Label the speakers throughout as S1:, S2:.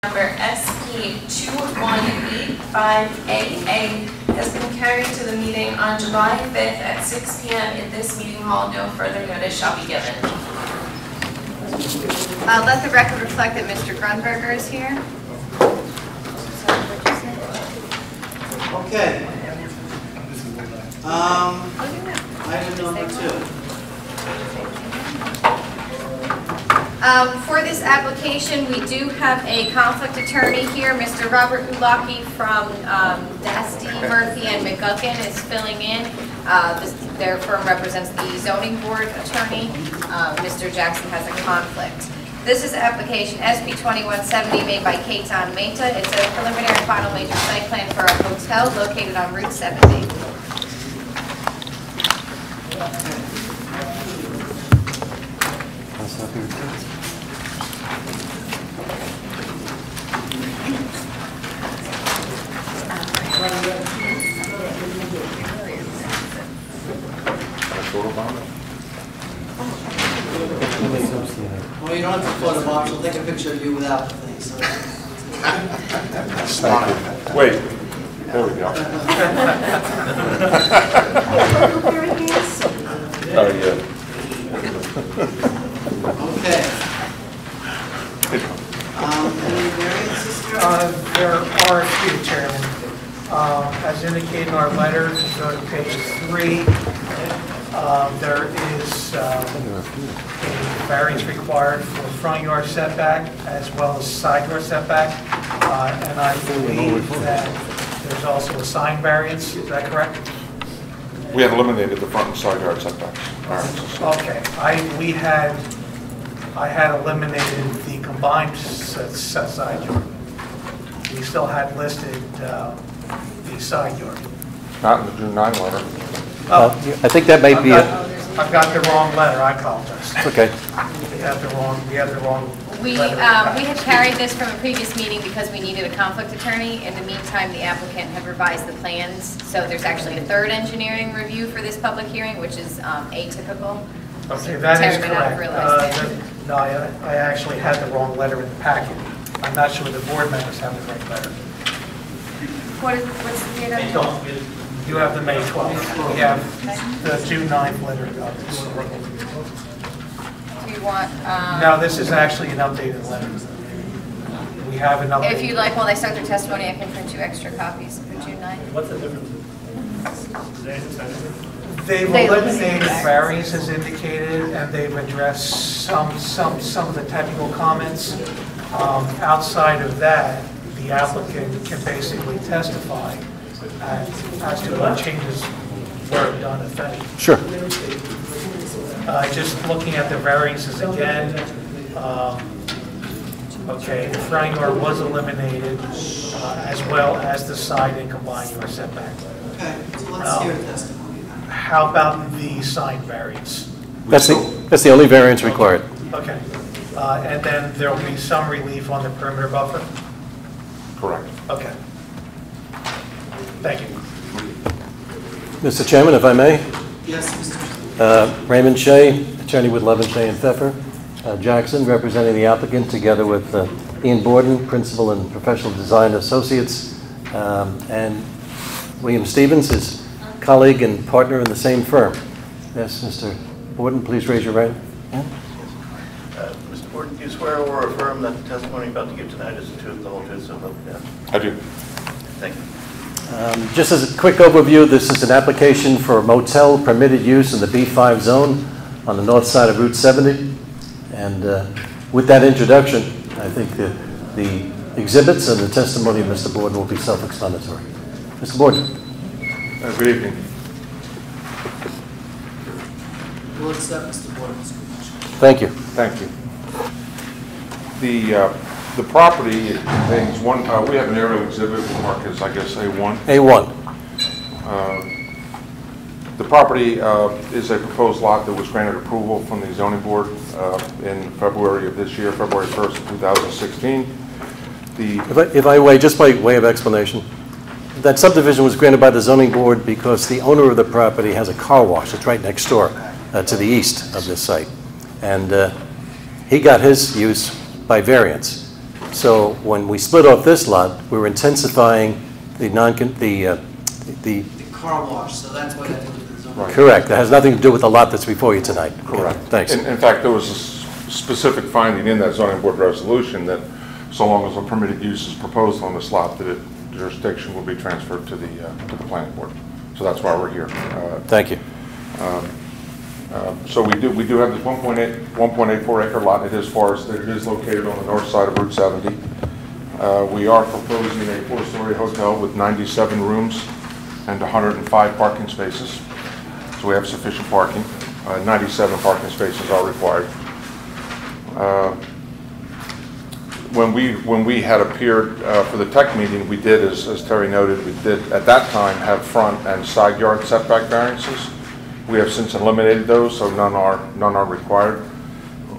S1: Number SP2185AA has been carried to the meeting on July 5th at 6 p.m. in this meeting hall. No further notice shall be given.
S2: Let the record reflect that Mr. Grunberger is here.
S3: Okay. Item number 2.
S2: For this application, we do have a conflict attorney here. Mr. Robert Ulaki from Dasty, Murphy, and McGuckin is filling in. Their firm represents the zoning board attorney. Mr. Jackson has a conflict. This is application SP 2170 made by Ketan Mehta. It's a preliminary and final major site plan for a hotel located on Route 70.
S3: Well, you don't have to photo box. We'll take a picture of you without the thing. So.
S4: Wait, there we go. Oh, yeah.
S3: Okay. Any variances here?
S5: There are a few, Chairman. As indicated in our letter, if you go to page 3, there is a variance required for front yard setback as well as side yard setback. And I believe that there's also a sign variance. Is that correct?
S4: We have eliminated the front and side yard setbacks.
S5: Okay. I had eliminated the combined side yard. We still had listed the side yard.
S4: Not in the June 9 letter.
S5: Oh,
S6: I think that might be
S5: I've got the wrong letter. I apologize.
S6: okay.
S5: We have the wrong
S2: We
S5: letter.
S2: had carried this from a previous meeting because we needed a conflict attorney. In the meantime, the applicant had revised the plans, so there's actually a third engineering review for this public hearing, which is atypical.
S5: Okay,
S2: So
S5: that is
S2: Terry may not have
S5: correct.
S2: realized it.
S5: No, I actually had the wrong letter in the packet. I'm not sure the board members have the right letter.
S2: What's the date of it?
S5: You have the May 12th. We have the June 9th letter.
S2: Do you want...
S5: No, this is actually an updated letter. We have an updated...
S2: If you'd like, while they start their testimony, I can print you extra copies for June 9th.
S7: What's the difference?
S5: They've eliminated variance as indicated, and they've addressed some of the technical comments. Outside of that, the applicant can basically testify as to what changes were done, if any.
S6: Sure.
S5: Just looking at the variances again, okay, the front yard was eliminated, as well as the side and combined yard setback.
S3: Okay, so let's hear testimony.
S5: How about the sign variance?
S6: That's the only variance required.
S5: Okay, and then there will be some relief on the perimeter buffer?
S4: Correct.
S5: Okay. Thank you.
S6: Mr. Chairman, if I may,
S3: Yes, Mr.
S6: Raymond Shea, attorney with Levin, Shea and Pfeffer, Jackson, representing the applicant, together with Ian Borden, principal and professional design associates, and William Stevens, his colleague and partner in the same firm. Yes, Mr. Borden, please raise your right hand.
S7: Mr. Borden, do you swear or affirm that the testimony you're about to give tonight is the truth, the whole truth, so help you God?
S4: I do.
S7: Thank you.
S6: Just as a quick overview, this is an application for a motel permitted use in the B5 zone on the north side of Route 70. And with that introduction, I think the exhibits and the testimony of Mr. Borden will be self-explanatory. Mr. Borden.
S4: Good evening.
S3: We'll accept Mr. Borden's
S6: Thank you.
S4: Thank you. The property contains one, we have an aerial exhibit, we'll mark as, I guess, A1.
S6: A1.
S4: The property is a proposed lot that was granted approval from the zoning board in February of this year, February 1st, 2016.
S6: If I may, just by way of explanation, that subdivision was granted by the zoning board because the owner of the property has a car wash. It's right next door to the east of this site. And he got his use by variance. So when we split off this lot, we were intensifying the
S3: The car wash, so that's why that was the zone.
S4: Right.
S6: correct. That has nothing to do with the lot that's before you tonight.
S4: Correct.
S6: Thanks.
S4: In fact, there was a specific finding in that zoning board resolution that so long as a permitted use is proposed on this lot, that jurisdiction will be transferred to the planning board. So that's why we're here.
S6: Thank you.
S4: So we do have this 1.84 acre lot. It is located on the north side of Route 70. We are proposing a 4-story hotel with 97 rooms and 105 parking spaces. So we have sufficient parking. 97 parking spaces are required. When we had appeared for the tech meeting, we did, as Terry noted, we did at that time have front and side yard setback variances. We have since eliminated those, so none are required.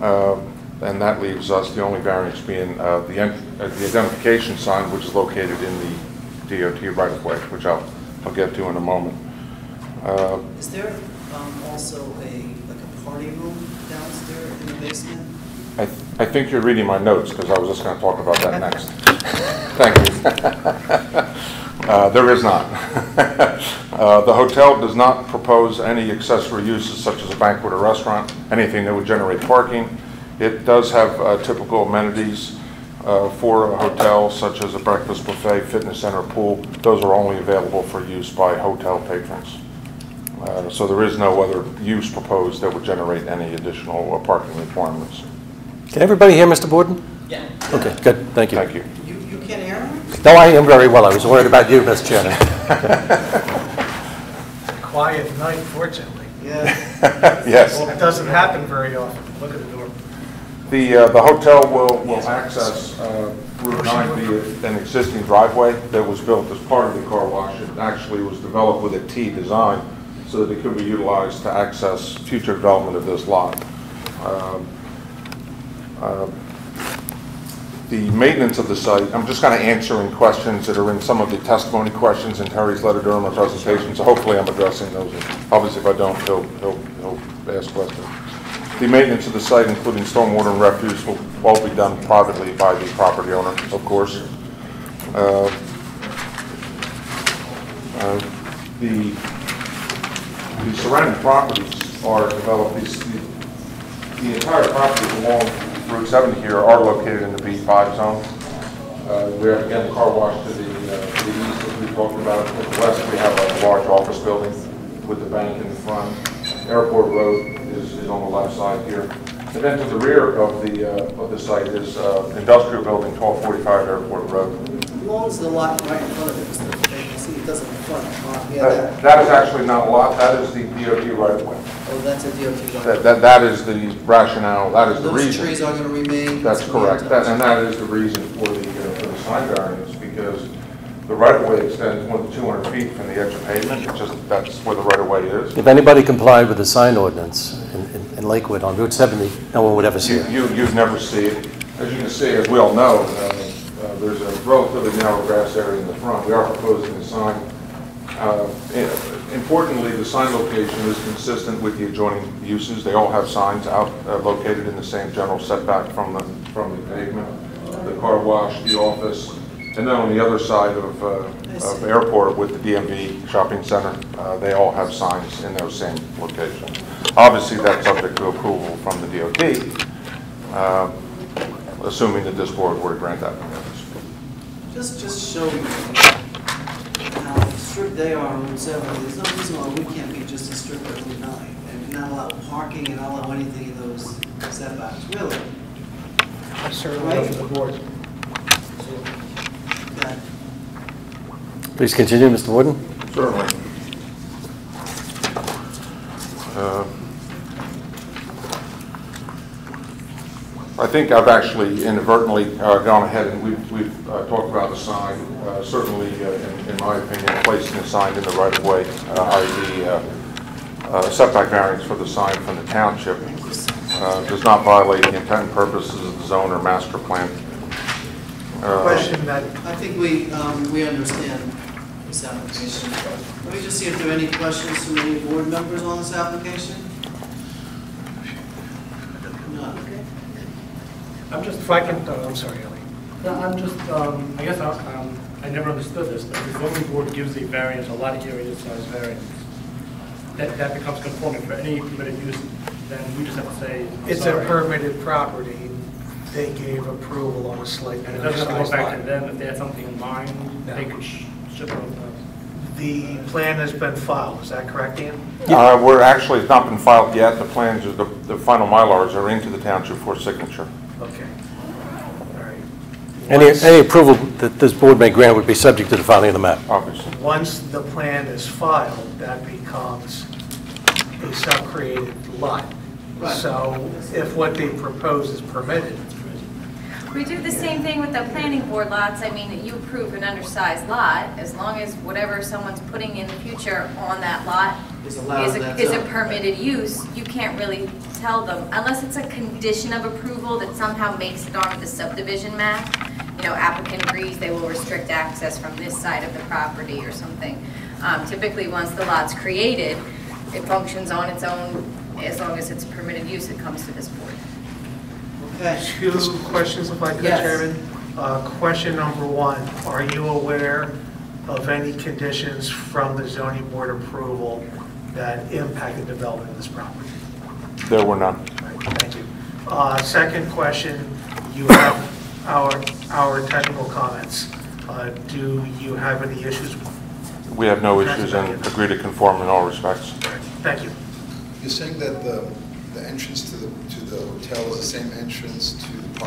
S4: And that leaves us the only variance being the identification sign, which is located in the DOT right-of-way, which I'll get to in a moment.
S3: Is there also a party room downstairs in the basement?
S4: I think you're reading my notes, because I was just going to talk about that next. Thank you. There is not. The hotel does not propose any accessory uses such as a banquet or restaurant, anything that would generate parking. It does have typical amenities for a hotel, such as a breakfast buffet, fitness center, pool. Those are only available for use by hotel patrons. So there is no other use proposed that would generate any additional parking requirements.
S6: Can everybody hear Mr. Borden?
S3: Yeah.
S6: Okay, good. Thank you.
S4: Thank you.
S3: You can't hear him?
S6: No, I am very well. I was worried about you, Mr. Chairman.
S5: Quiet night, fortunately.
S3: Yeah.
S4: Yes.
S5: Well, it doesn't happen very often. Look at the door.
S4: The hotel will access Route 9 via an existing driveway that was built as part of the car wash. It actually was developed with a T design so that it could be utilized to access future development of this lot. The maintenance of the site, I'm just kind of answering questions that are in some of the testimony questions in Terry's letter during my presentation, so hopefully I'm addressing those. Obviously, if I don't, he'll ask questions. The maintenance of the site, including stormwater and refuse, will all be done privately by the property owner, of course. The surrounding properties are developed. The entire property along Route 70 here are located in the B5 zone. We have, again, the car wash to the east, as we talked about. To the west, we have a large office building with the bank in the front. Airport Road is on the left side here. And then to the rear of the site is industrial building, 1245 Airport Road.
S3: As long as the lot right in front of it is the vacancy, it doesn't front.
S4: That is actually not a lot. That is the DOT right of way.
S3: Oh, that's a DOT right.
S4: That is the rationale. That is the reason.
S3: Those trees are going to remain.
S4: That's correct. And that is the reason for the sign variance, because the right-of-way extends more than 200 feet from the edge of pavement. It's just that's where the right-of-way is.
S6: If anybody complied with the sign ordinance in Lakewood on Route 70, no one would ever see it.
S4: You'd never see it. As you can see, as we all know, there's a relatively narrow grass area in the front. We are proposing a sign. Importantly, the sign location is consistent with the adjoining uses. They all have signs out located in the same general setback from the pavement. The car wash, the office, and then on the other side of airport with the DMV shopping center, they all have signs in those same locations. Obviously, that's subject to approval from the DOT, assuming that this board were to grant that.
S3: Just show me how strict they are on Route 70. There's no reason why we can't be just as strict as Route 9 and not allow parking and not allow anything in those setbacks. Really?
S5: I certainly up to the board.
S3: Okay.
S6: Please continue, Mr. Borden.
S4: Certainly. I think I've actually inadvertently gone ahead and we've talked about the sign. Certainly, in my opinion, placing the sign in the right-of-way, i.e. Setback variance for the sign from the township does not violate the intent and purposes of the zone or master plan.
S5: Question that
S3: I think we understand this application. Let me just see if there are any questions from any board members on this application. No.
S5: if I can, I'm sorry, Ellie.
S8: No, I'm just, I guess I never understood this, but if the zoning board gives a variance, a lot of area size variance, that becomes conforming for any permitted use, then we just have to say, I'm
S5: It's
S8: sorry.
S5: a permitted property. They gave approval on a slightly
S8: And it doesn't have to go
S5: undersized
S8: back to
S5: lot.
S8: them, if they had something in mind,
S5: No.
S8: they could ship it over.
S5: The plan has been filed, is that correct, Ian?
S4: We're actually, it's not been filed yet. The plans, the final Mylars are into the township for signature.
S5: Okay. All right.
S6: Any approval that this board may grant would be subject to the filing of the map.
S4: Obviously.
S5: Once the plan is filed, that becomes a sub-created lot.
S3: Right.
S5: So if what they propose is permitted,
S2: We do the same thing with the planning board lots. I mean, you approve an undersized lot, as long as whatever someone's putting in the future on that lot
S3: Is allowed in that
S2: is a
S3: zone.
S2: permitted use, you can't really tell them, unless it's a condition of approval that somehow makes it onto the subdivision map. You know, applicant agrees they will restrict access from this side of the property or something. Typically, once the lot's created, it functions on its own. As long as it's permitted use, it comes to this board.
S3: Okay.
S5: two questions if I could,
S3: Yes.
S5: Chairman. Question number one, are you aware of any conditions from the zoning board approval that impact the development of this property?
S4: There were none.
S5: All right, thank you. Second question, you have our technical comments. Do you have any issues?
S4: We have no issues and agree to conform in all respects.
S5: Thank you.
S9: You're saying that the entrance to the hotel is the same entrance to the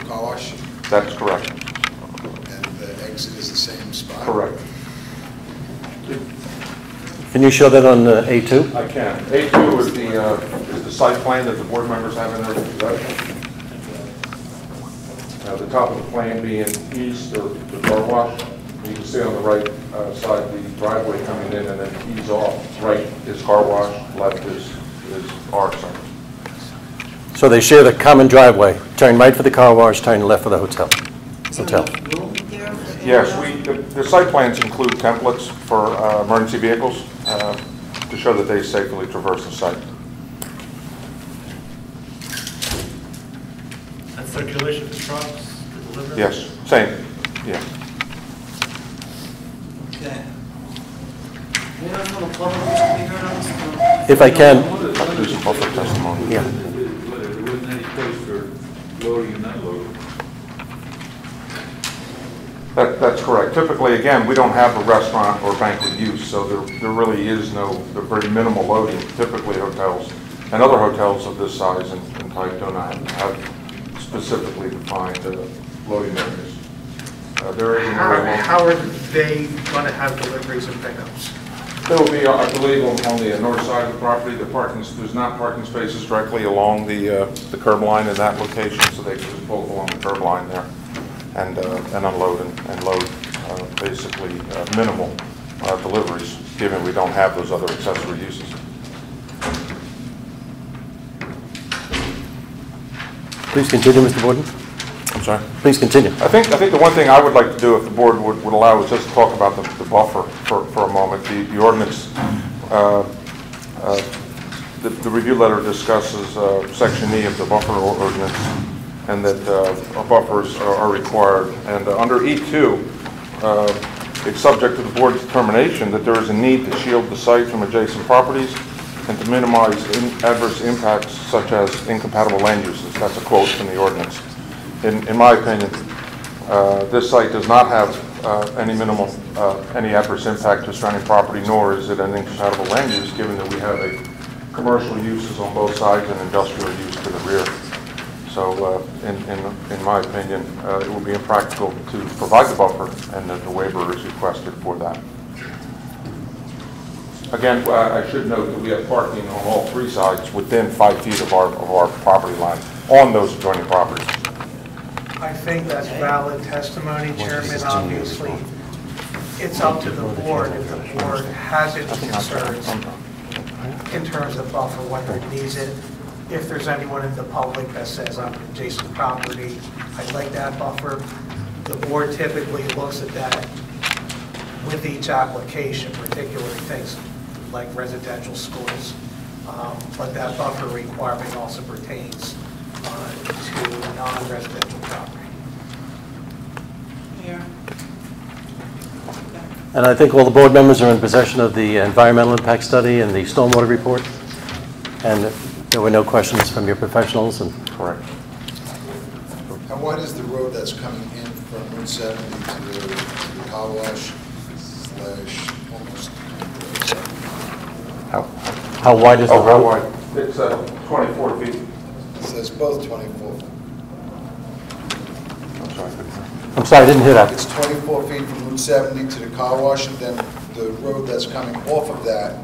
S9: car wash,
S4: That's correct.
S9: and the exit is the same spot?
S4: Correct.
S6: Can you show that on A2?
S4: I can. A2 is the site plan that the board members have in their possession. The top of the plan being east of the car wash. You can see on the right side the driveway coming in and then ease off. Right is car wash, left is our side.
S6: So they share the common driveway. Turn right for the car wash, turn left for the hotel.
S3: Is there
S6: Hotel.
S3: enough room there?
S4: Yes, the site plans include templates for emergency vehicles to show that they safely traverse the site.
S8: And circulation for trucks, to deliver?
S4: Yes, same, yeah.
S3: Okay. Anyone from the public wish to be heard on this?
S6: If I can,
S4: Have to do some public testimony.
S6: yeah.
S10: There wasn't any place for loading and unloading.
S4: That's correct. Typically, again, we don't have a restaurant or banquet use, so there really is there's very minimal loading. Typically, hotels and other hotels of this size and type do not have specifically defined loading areas. There is
S5: How are they going to have deliveries and pickups?
S4: There will be, I believe, on the north side of the property, there's not parking spaces directly along the curb line in that location, so they can just pull along the curb line there and unload and load basically minimal deliveries, given we don't have those other accessory uses.
S6: Please continue, Mr. Borden.
S4: I'm sorry?
S6: Please continue.
S4: I think the one thing I would like to do, if the board would allow, is just to talk about the buffer for a moment. The ordinance, the review letter discusses Section E of the buffer ordinance, and that buffers are required. And under E2, it's subject to the board's determination that there is a need to shield the site from adjacent properties and to minimize adverse impacts such as incompatible land uses. That's a quote from the ordinance. In my opinion, this site does not have any adverse impact to surrounding property, nor is it an incompatible land use, given that we have a commercial uses on both sides and industrial use to the rear. So, in my opinion, it would be impractical to provide the buffer, and that the waiver is requested for that. Again, I should note that we have parking on all three sides within 5 feet of our property line on those adjoining properties.
S5: I think that's valid testimony, Chairman. Obviously, it's up to the board if the board has any concerns in terms of buffer, whether it needs it. If there's anyone in the public that says I'm adjacent property, I'd like that buffer. The board typically looks at that with each application, particularly things like residential schools. But that buffer requirement also pertains to non-residential property.
S6: And I think all the board members are in possession of the environmental impact study and the stormwater report. And there were no questions from your professionals. And
S4: Correct.
S9: How wide is the road that's coming in from Route 70 to the car wash / almost?
S6: how wide is the
S4: Oh,
S6: road?
S4: how wide? It's 24 feet.
S9: It says both 24.
S4: I'm sorry.
S6: I'm sorry, I didn't hear that.
S9: It's 24 feet from Route 70 to the car wash, and then the road that's coming off of that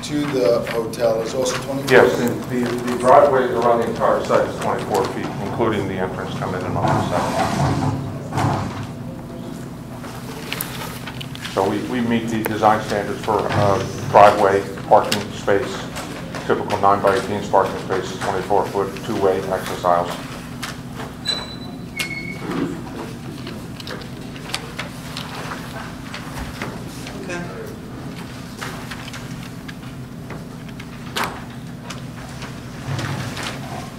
S9: to the hotel is also 24
S4: Yes,
S9: feet.
S4: the driveway around the entire site is 24 feet, including the entrance coming in on the side. So we meet the design standards for driveway, parking space, typical 9x18 parking space, 24-foot two-way access aisles.
S3: Okay.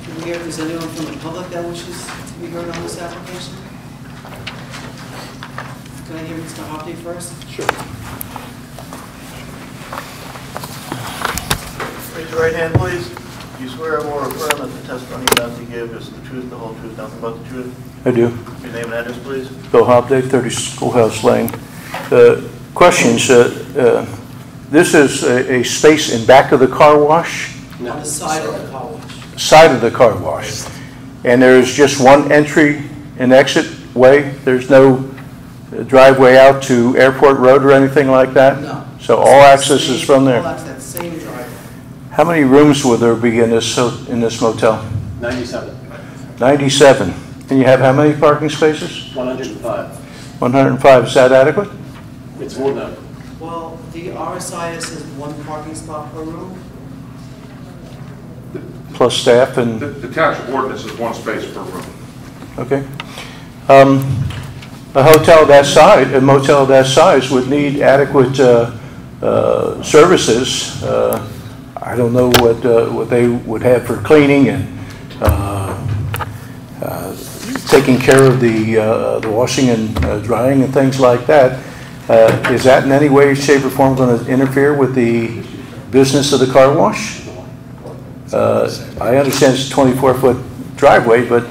S3: Can we hear if there's anyone from the public that wishes to be heard on this application? Can I hear Mr. Hoppy first?
S7: Sure. Raise your right hand, please. Do you swear or affirm that the testimony you're about to give is the truth, the whole truth, nothing but the truth?
S11: I do.
S7: Your name and address, please.
S11: Bill Hobday, 30 Schoolhouse Lane. Questions, this is a space in back of the car wash?
S3: On the side of the car wash.
S11: Side of the car wash. And there is just one entry and exit way? There's no driveway out to Airport Road or anything like that?
S3: No.
S11: So all access is from
S3: All
S11: there?
S3: access, that same driveway.
S11: How many rooms will there be in this motel?
S6: 97.
S11: 97. And you have how many parking spaces?
S6: 105.
S11: 105. Is that adequate?
S6: It's more than.
S3: Well, the RSIS is one parking spot per room.
S11: Plus staff and...
S4: The township ordinance is one space per room.
S11: Okay. A hotel that size, a motel that size would need adequate services. I don't know what they would have for cleaning and taking care of the washing and drying and things like that. Is that in any way, shape, or form going to interfere with the business of the car wash? I understand it's a 24-foot driveway, but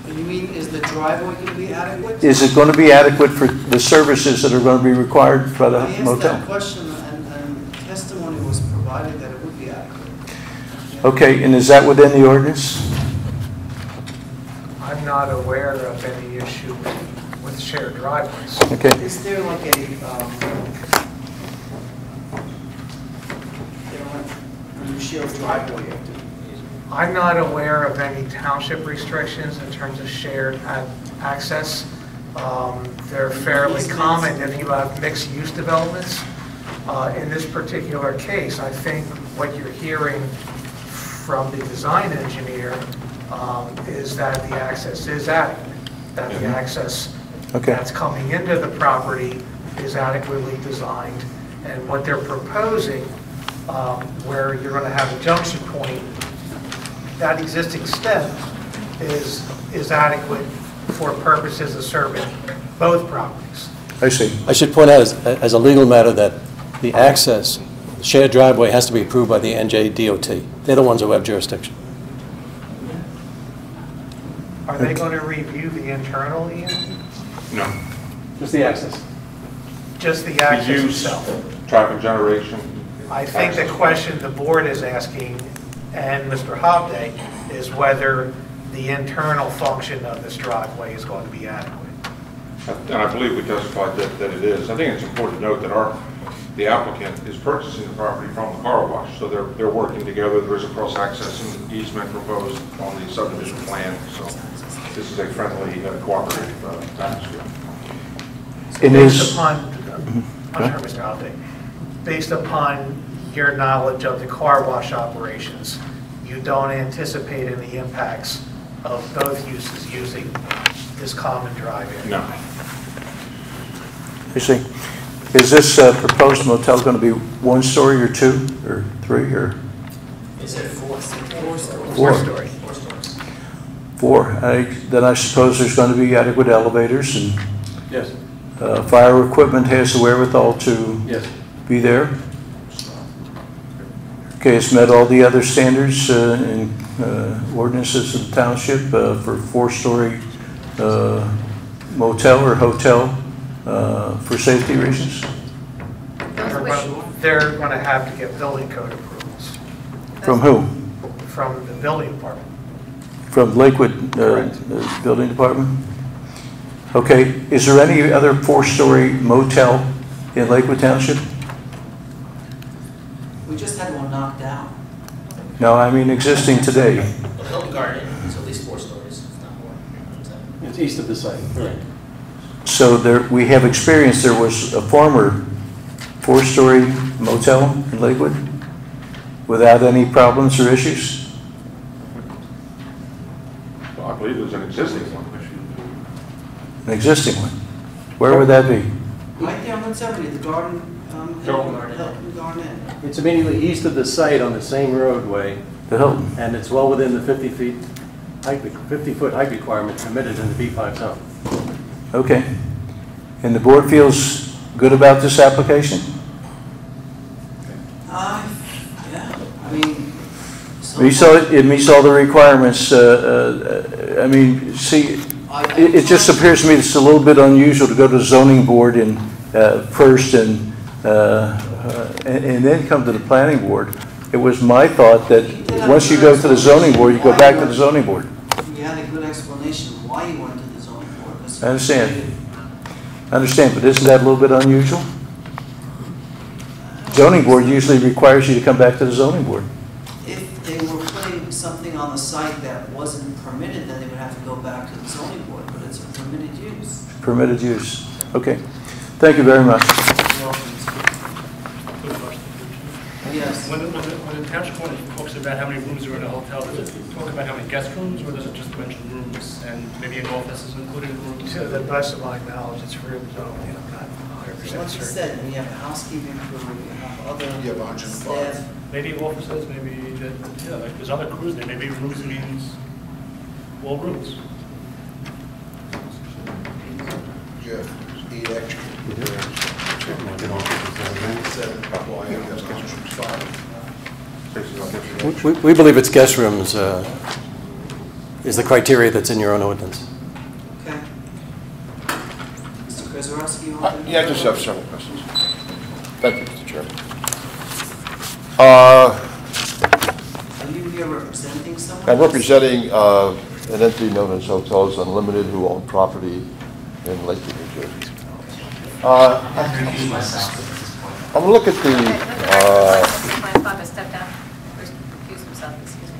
S3: You mean, is the driveway going to be adequate?
S11: is it going to be adequate for the services that are going to be required by the
S3: I asked
S11: motel?
S3: that question, and testimony was provided that it would be adequate.
S11: Okay, and is that within the ordinance?
S5: I'm not aware of any issue with shared driveways.
S11: Okay,
S3: Is there like a, when you share a driveway,
S5: I'm not aware of any township restrictions in terms of shared access. They're fairly common if you have mixed-use developments. In this particular case, I think what you're hearing from the design engineer is that the access is adequate, that the access that's coming into the property is adequately designed, and what they're proposing, where you're going to have a junction point, that existing stem is adequate for purposes of serving both properties.
S11: I see.
S6: I should point out as a legal matter that the access, shared driveway has to be approved by the NJDOT. They're the ones who have jurisdiction.
S5: Are they going to review the internal, Ian?
S4: No.
S6: Just the access.
S5: Just the access
S4: The use,
S5: itself?
S4: traffic generation.
S5: I think the question the board is asking, and Mr. Hobday, is whether the internal function of this driveway is going to be adequate.
S4: And I believe we testified that it is. I think it's important to note that the applicant is purchasing the property from the car wash, so they're working together. There is a cross-access and easement proposed on the subdivision plan, so this is a friendly, cooperative atmosphere.
S5: Based upon, I'm sorry, Mr. Hobday, based upon your knowledge of the car wash operations, you don't anticipate any impacts of both uses using this common drive area?
S4: No.
S11: I see. Is this proposed motel going to be one story or two or three or?
S3: Is it four stories?
S5: Four story.
S11: Four. Then I suppose there's going to be adequate elevators and.
S6: Yes.
S11: Fire equipment has the wherewithal to
S6: Yes.
S11: be there? Okay, it's met all the other standards and ordinances of the township for 4-story motel or hotel for safety reasons?
S5: They're going to have to get building code approvals
S11: From who?
S5: from the building department.
S11: From Lakewood Building Department? Okay, is there any other 4-story motel in Lakewood Township?
S3: We just had one knocked down.
S11: No, I mean existing today.
S12: The Hilton Garden is at least 4 stories, if not more.
S6: It's east of the site. Right.
S11: So there, we have experience, there was a former 4-story motel in Lakewood without any problems or issues?
S4: Well, I believe there's an existing one.
S11: An existing one? Where would that be?
S3: Right there on 170, the garden, Hilton Garden Inn.
S6: It's immediately east of the site on the same roadway,
S11: The Hilton?
S6: and it's well within the 50-foot height requirement permitted in the B5 zone.
S11: Okay. And the board feels good about this application?
S3: Yeah, I mean.
S11: It meets all the requirements. I mean, see, it just appears to me it's a little bit unusual to go to the zoning board and first and then come to the planning board. It was my thought that once you go to the zoning board, you go back to the zoning board.
S3: You had a good explanation why you went to the zoning board.
S11: I understand, but isn't that a little bit unusual? Zoning board usually requires you to come back to the zoning board.
S3: If they were putting something on the site that wasn't permitted, then they would have to go back to the zoning board, but it's a permitted use.
S11: Permitted use. Okay. Thank you very much.
S3: Yes.
S8: When the township one talks about how many rooms are in a hotel, does it talk about how many guest rooms, or does it just mention rooms and maybe an office is included in rooms?
S5: To the best of my knowledge, it's rooms only. I'm not 100%
S3: So like you
S5: certain.
S3: said, we have a housekeeping crew, we have other
S9: You have 105.
S3: staff.
S8: Maybe offices, maybe, yeah, like there's other crews there, maybe rooms means all rooms.
S9: You have 8 extra. 7 couple, I think that's 105.
S6: We believe it's guest rooms is the criteria that's in your own ordinance.
S3: Okay. Mr. Kozarowski, you want to?
S4: Yeah, I just have several questions. Thank you, Mr. Chairman.
S3: Are you here representing someone?
S13: I'm representing an entity known as Hotels Unlimited, who own property in Lakewood, New Jersey. I'm going to look at the,
S2: Step down. Recuse himself, excuse me.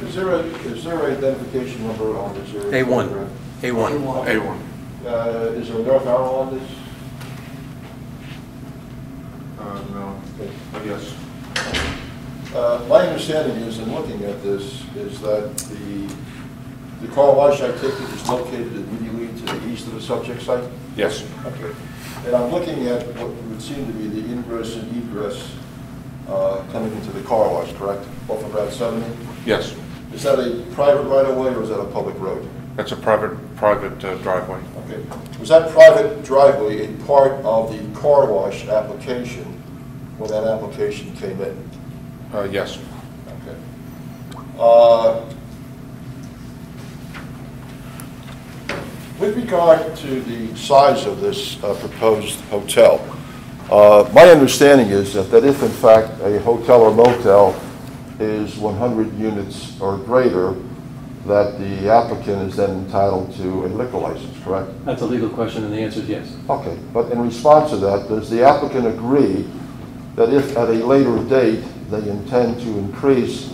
S13: is there an identification number on this?
S6: A1. A1.
S4: A1.
S13: Is there a North arrow on this?
S4: No, but yes.
S13: My understanding is, in looking at this, is that the car wash, I take it, is located immediately to the east of the subject site?
S4: Yes.
S13: Okay. And I'm looking at what would seem to be the ingress and egress coming into the car wash, correct? Off of Route 70?
S4: Yes.
S13: Is that a private right-of-way or is that a public road?
S4: That's a private driveway.
S13: Okay. Was that private driveway a part of the car wash application when that application came in?
S4: Yes.
S13: Okay. With regard to the size of this proposed hotel, my understanding is that if in fact a hotel or motel is 100 units or greater, that the applicant is then entitled to a liquor license, correct?
S6: That's a legal question, and the answer is yes.
S13: Okay, but in response to that, does the applicant agree that if at a later date they intend to increase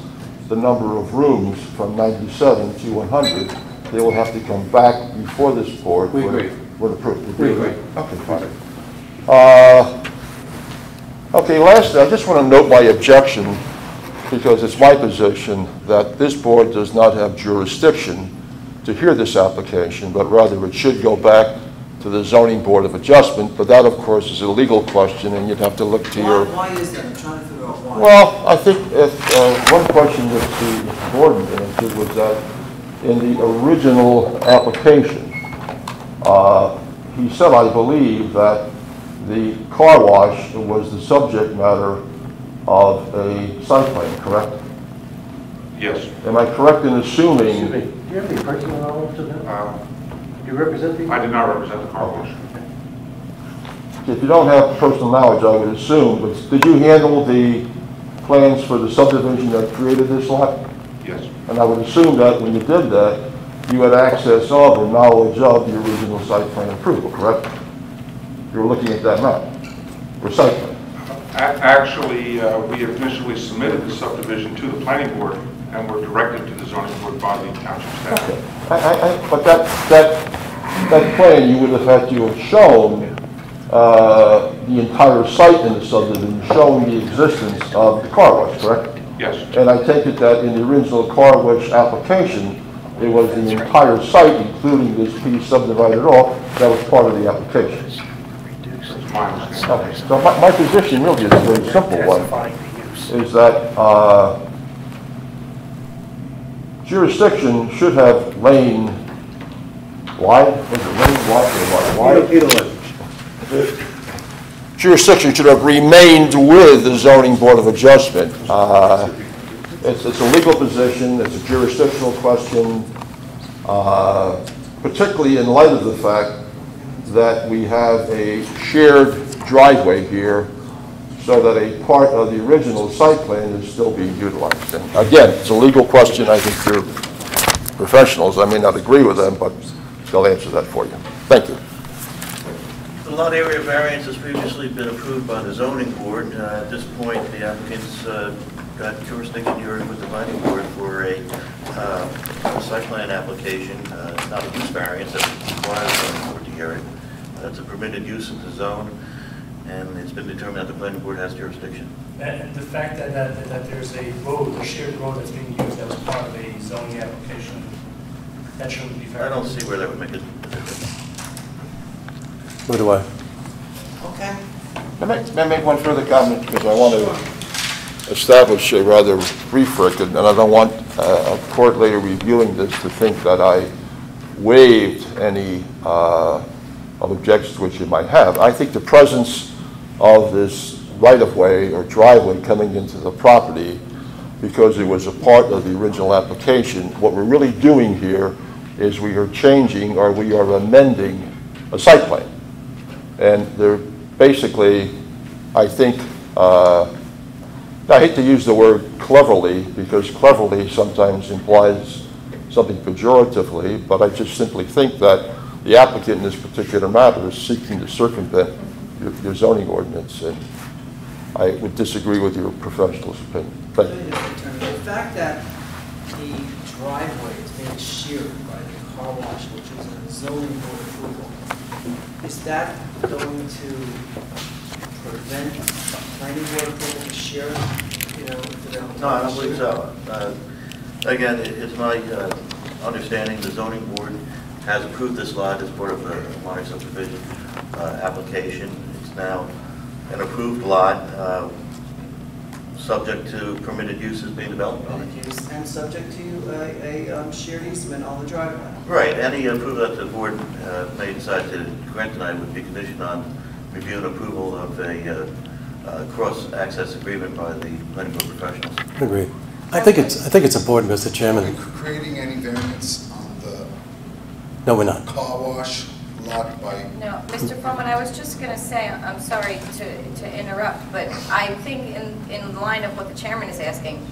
S13: the number of rooms from 97 to 100, they will have to come back before this board?
S6: We agree.
S13: Would approve?
S6: We agree.
S13: Okay, fine. Okay, lastly, I just want to note my objection, because it's my position that this board does not have jurisdiction to hear this application, but rather it should go back to the Zoning Board of Adjustment, but that, of course, is a legal question, and you'd have to look to your...
S3: Why is that? I'm trying to figure out why.
S13: Well, I think if, one question that the board answered was that in the original application, he said, I believe, that the car wash was the subject matter of a site plan, correct?
S4: Yes.
S13: Am I correct in assuming?
S6: Excuse me, do you have any personal knowledge of that? Do you represent the?
S4: I did not represent the car wash.
S13: If you don't have personal knowledge, I would assume, but did you handle the plans for the subdivision that created this lot?
S4: Yes.
S13: And I would assume that when you did that, you had access of or knowledge of the original site plan approval, correct? You were looking at that map, or site plan.
S4: Actually, we initially submitted the subdivision to the planning board and were directed to the zoning board by the township staff.
S13: Okay. But that plan, you would have had to have shown the entire site in the subdivision, showing the existence of the car wash, correct?
S4: Yes.
S13: And I take it that in the original car wash application, it was the entire site, including this piece subdivided off, that was part of the application.
S4: That's my understanding.
S13: Okay. So my position really is a very simple one, is that jurisdiction should have lain wide, was it lain wide? Jurisdiction should have remained with the Zoning Board of Adjustment. It's a legal position, it's a jurisdictional question, particularly in light of the fact that we have a shared driveway here so that a part of the original site plan is still being utilized. And again, it's a legal question. I think you're professionals. I may not agree with them, but they'll answer that for you. Thank you.
S7: The lot area variance has previously been approved by the zoning board. At this point, the applicants got jurisdiction hearing with the planning board for a site plan application. It's not a use variance that requires the zoning board to hear it. It's a permitted use in the zone, and it's been determined that the planning board has jurisdiction.
S8: And the fact that there's a road, a shared road that's being used as part of a zoning application, that shouldn't be fair.
S7: I don't see where that would make a difference.
S6: What do I?
S3: Okay.
S13: May I make one further comment? Because I want to establish a rather brief record, and I don't want a court later reviewing this to think that I waived any of objections which you might have. I think the presence of this right-of-way or driveway coming into the property, because it was a part of the original application, what we're really doing here is we are changing or we are amending a site plan. And they're basically, I think, I hate to use the word cleverly, because cleverly sometimes implies something pejoratively, but I just simply think that the applicant in this particular matter is seeking to circumvent your zoning ordinance, and I would disagree with your professional's opinion. Thank you.
S3: The fact that the driveway is being sheared by the car wash, which is a zoning board approval, is that going to prevent planning board approval to shear it? You know, if they don't.
S7: No, I don't believe so. Again, it's my understanding the zoning board has approved this lot as part of the minor subdivision application. It's now an approved lot, subject to permitted uses being developed on it.
S3: And subject to a shared easement on the driveway.
S7: Right. Any approval that the board may decide to grant tonight would be conditioned on review and approval of a cross-access agreement by the planning board professionals.
S6: Agree. I think it's important, Mr. Chairman.
S9: Are we creating any variance on the
S6: No, we're not.
S9: car wash lot by?
S2: No, Mr. Froman, I was just going to say, I'm sorry to interrupt, but I think in line of what the chairman is asking,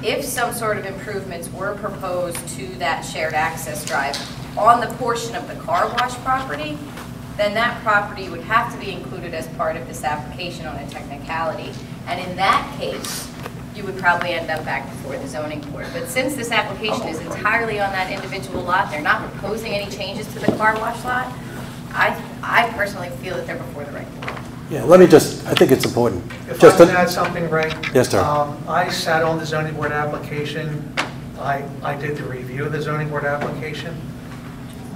S2: if some sort of improvements were proposed to that shared access drive on the portion of the car wash property, then that property would have to be included as part of this application on a technicality. And in that case, you would probably end up back before the zoning board. But since this application is entirely on that individual lot, they're not proposing any changes to the car wash lot, I personally feel that they're before the right board.
S6: Yeah, let me just, I think it's important.
S5: If
S6: Just
S5: I can add something, Ray?
S6: Yes, sir.
S5: I sat on the zoning board application. I did the review of the zoning board application.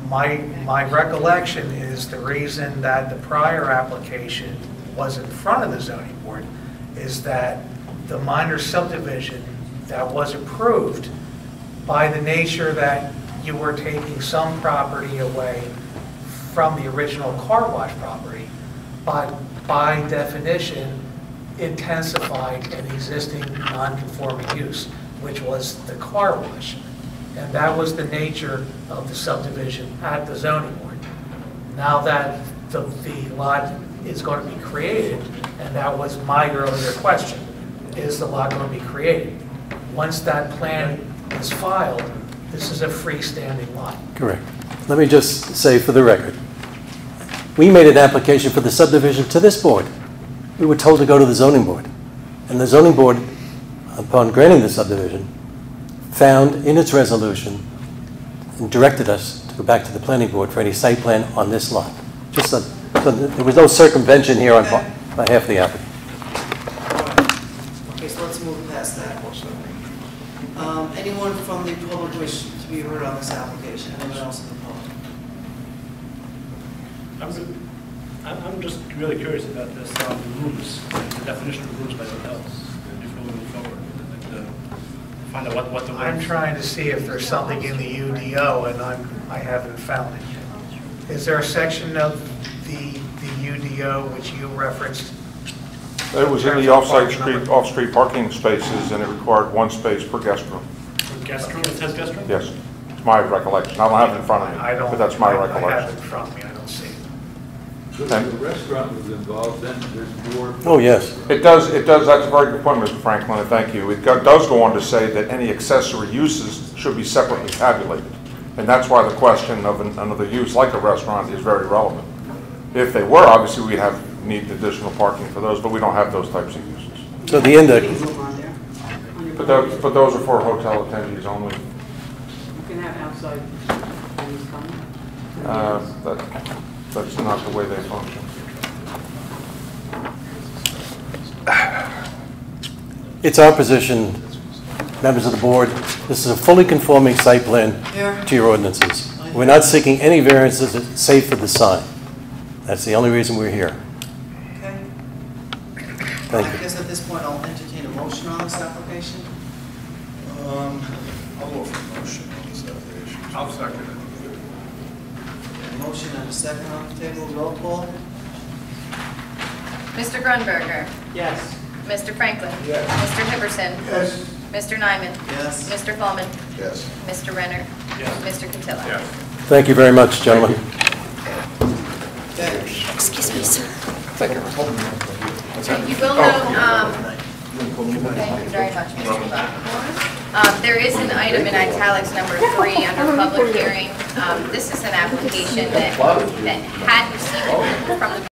S5: My recollection is the reason that the prior application was in front of the zoning board is that the minor subdivision that was approved, by the nature that you were taking some property away from the original car wash property, but by definition intensified an existing non-conforming use, which was the car wash. And that was the nature of the subdivision at the zoning board. Now that the lot is going to be created, and that was my earlier question, is the lot going to be created? Once that plan is filed, this is a freestanding lot.
S6: Correct. Let me just say for the record, we made an application for the subdivision to this board. We were told to go to the zoning board. And the zoning board, upon granting the subdivision, found in its resolution and directed us to go back to the planning board for any site plan on this lot. Just so there was no circumvention here on behalf of the applicant.
S3: Okay, so let's move past that. Anyone from the public wish to be heard on this application? Anyone else in the public?
S8: I'm just really curious about this, rooms, the definition of rooms by hotels, before we move forward. I'd like to find out what the...
S5: I'm trying to see if there's something in the UDO, and I haven't found it. Is there a section of the UDO which you referenced?
S4: It was in the off-street parking spaces, and it required one space per guest room.
S8: For guest room? It says guest room?
S4: Yes, it's my recollection. I don't have it in front of me, but that's my
S5: I have
S4: recollection.
S5: it in front of me, I don't see it.
S10: So if the restaurant was involved, then there's more.
S6: Oh, yes.
S4: It does, that's a very good point, Mr. Franklin, and thank you. It does go on to say that any accessory uses should be separately tabulated. And that's why the question of another use, like a restaurant, is very relevant. If they were, obviously, we'd need additional parking for those, but we don't have those types of uses.
S6: So the index.
S4: But those are for hotel attendees only.
S14: You can have outside things coming.
S4: That's not the way they function.
S6: It's our position, members of the board, this is a fully conforming site plan to your ordinances. We're not seeking any variances save for the sign. That's the only reason we're here.
S3: Okay.
S6: Thank
S3: I
S6: you.
S3: guess at this point I'll entertain a motion on this application.
S9: I'll offer a motion on this application.
S10: I'll second it.
S3: A motion and a second on the table. Roll call.
S2: Mr. Grunberger.
S14: Yes.
S2: Mr. Franklin.
S9: Yes.
S2: Mr. Hipperson.
S9: Yes.
S2: Mr. Nyman.
S3: Yes.
S2: Mr. Fallman.
S9: Yes.
S2: Mr. Renner.
S8: Yes.
S2: Mr. Cotillo.
S10: Yes.
S6: Thank you very much, gentlemen.
S3: Okay.
S2: Excuse me, sir. You will note, thank you very much, Mr. Buck. There is an item in italics number 3 under public hearing. This is an application that had received from the